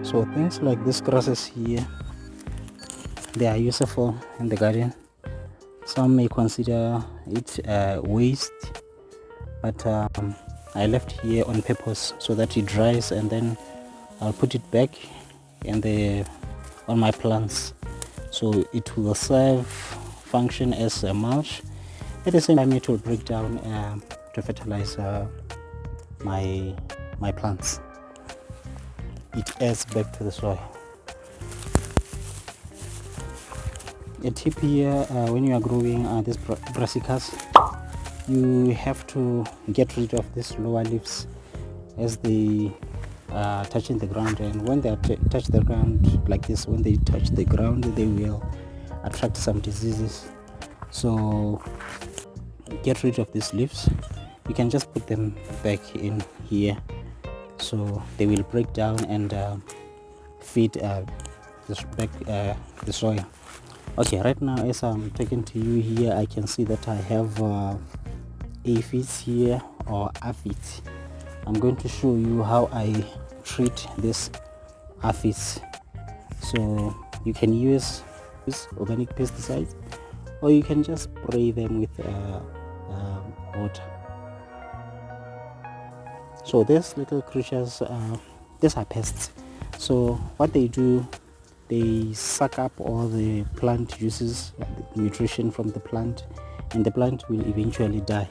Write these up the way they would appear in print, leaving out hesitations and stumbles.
So things like these grasses here, they are useful in the garden. Some may consider it waste, but I left here on purpose so that it dries, and then I'll put it back on my plants, so it will function as a mulch. At the same time, it will break down to fertilize my plants. It adds back to the soil. A tip here, when you are growing these brassicas, you have to get rid of these lower leaves as they are touching the ground, and when they touch the ground like this, when they touch the ground, they will attract some diseases. So get rid of these leaves. You can just put them back in here, so they will break down and feed the soil. Okay, right now as I'm talking to you here, I can see that I have aphids here, or aphids. I'm going to show you how I treat this aphids. So you can use this organic pesticides, or you can just spray them with water. So these little creatures, these are pests. So what they do, they suck up all the plant juices, the nutrition from the plant, and the plant will eventually die.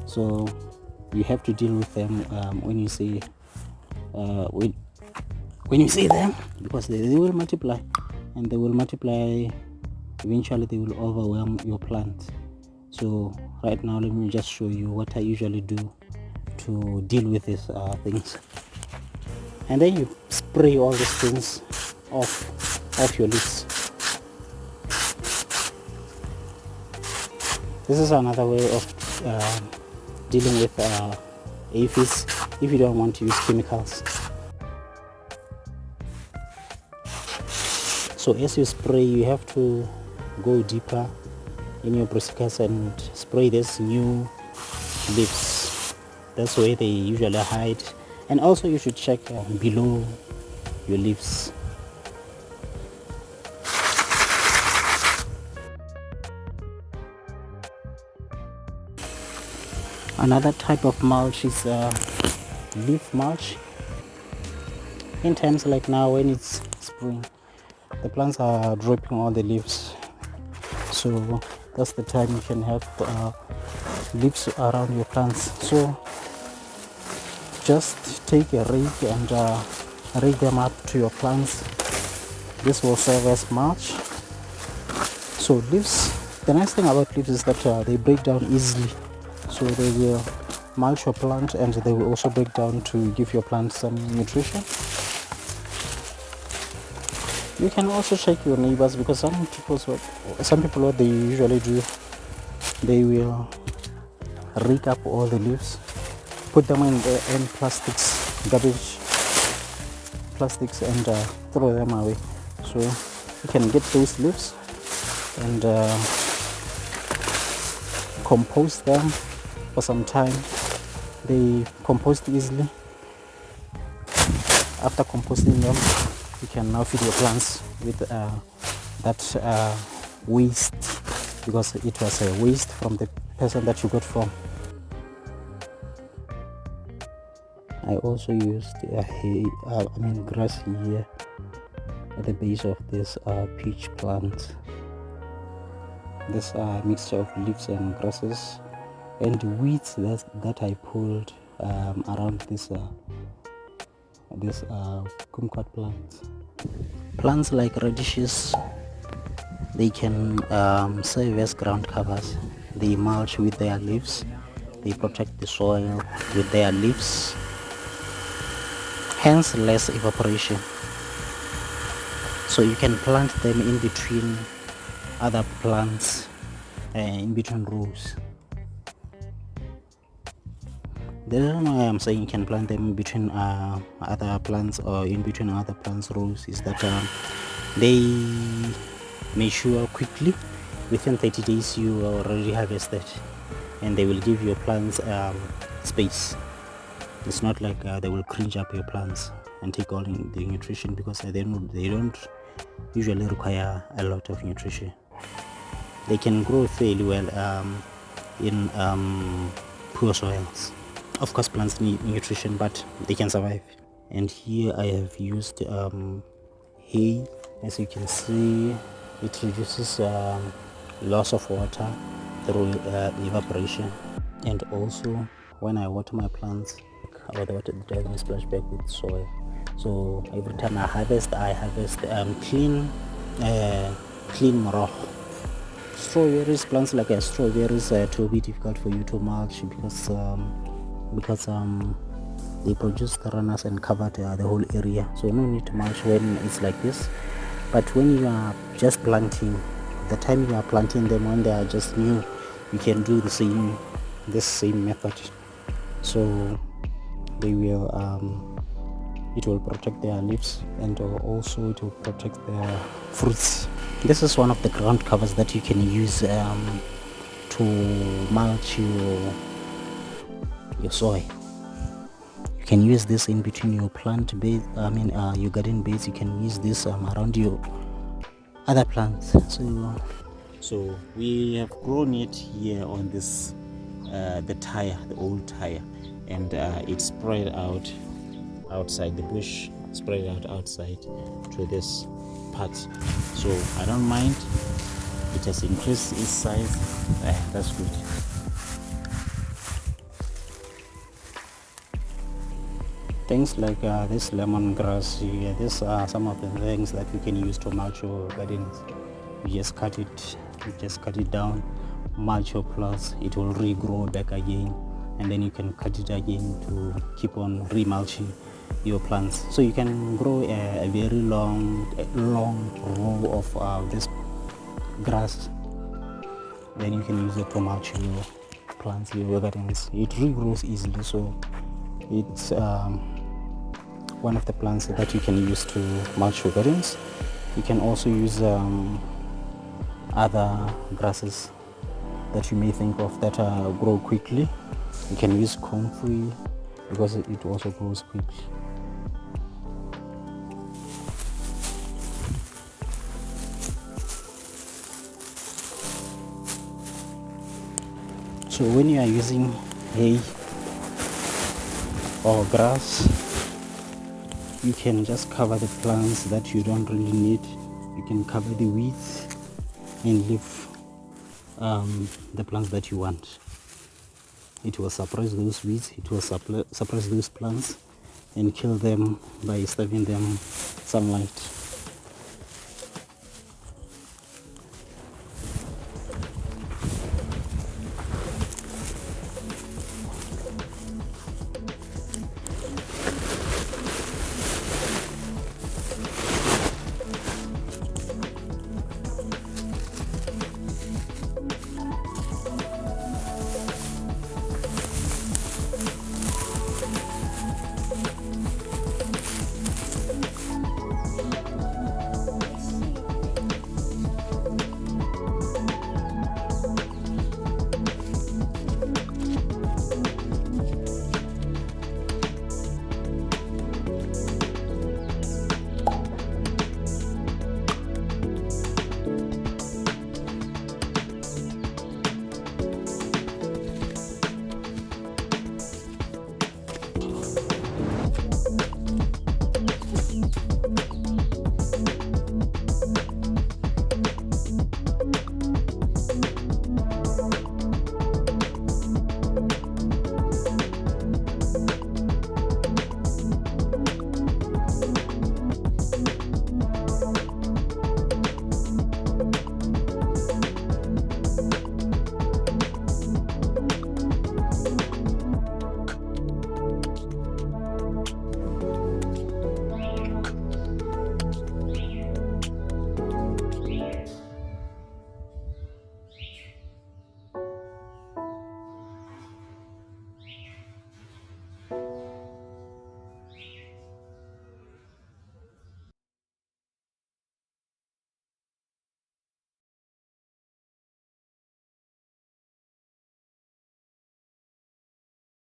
So you have to deal with them when you see them, because they will multiply, and they will multiply. Eventually they will overwhelm your plant. So right now, let me just show you what I usually do to deal with these things. And then you spray all these things off your leaves. This is another way of dealing with aphids if you don't want to use chemicals. So as you spray, you have to go deeper in your brassicas and spray these new leaves. That's where they usually hide. And also you should check below your leaves. Another type of mulch is leaf mulch. In times like now, when it's spring, the plants are dropping all the leaves, so that's the time you can have leaves around your plants. So just take a rake and rake them up to your plants. This will serve as mulch. So leaves, the nice thing about leaves is that they break down easily, so they will mulch your plant, and they will also break down to give your plant some nutrition. You can also check your neighbors, because some people what they usually do, they will rake up all the leaves, put them in garbage plastics, and throw them away. So you can get those leaves and compost them for some time. They compost easily. After composting them, you can now feed your plants with that waste, because it was a waste from the person that you got from. I also used grass here at the base of this peach plant. This mixture of leaves and grasses and weeds that I pulled around this kumquat plant. Plants like radishes, they can serve as ground covers. They mulch with their leaves, they protect the soil with their leaves, hence less evaporation. So you can plant them in between other plants, in between rows. The reason why I'm saying you can plant them in between other plants, or in between other plants rows, is that they mature quickly. Within 30 days you are already harvested, and they will give your plants space. It's not like they will cringe up your plants. and take all in the nutrition, because they don't usually require a lot of nutrition. They can grow fairly well in poor soils. Of course, plants need nutrition, but they can survive. And here I have used hay. As you can see, it reduces loss of water through evaporation. And also, when I water my plants, the water doesn't splash back with soil. So every time I harvest clean morogo. Strawberries, plants like strawberries, it will be difficult for you to mulch because they produce the runners and cover the whole area. So no need to mulch when it's like this. But when you are just planting, the time you are planting them, when they are just new, you can do this same method. So they will it will protect their leaves, and also it will protect their fruits. This is one of the ground covers that you can use to mulch your soil. You can use this in between your plant beds, your garden beds. You can use this around your other plants. So we have grown it here on this the old tire, and it's spread out outside the bush, spread out outside to this part. So I don't mind. It has increased its size. That's good. Things like this lemongrass, these are some of the things that you can use to mulch your gardens. You just cut it down, mulch your plants. It will regrow back again, and then you can cut it again to keep on remulching your plants. So you can grow a very long row of this grass. Then you can use it to mulch your plants, your gardens. It regrows easily, so it's one of the plants that you can use to mulch your gardens. You can also use other grasses that you may think of that grow quickly. You can use comfrey because it also grows quickly. So when you are using hay or grass, you can just cover the plants that you don't really need. You can cover the weeds and leave the plants that you want. It will suppress those weeds, it will suppress those plants and kill them by serving them sunlight.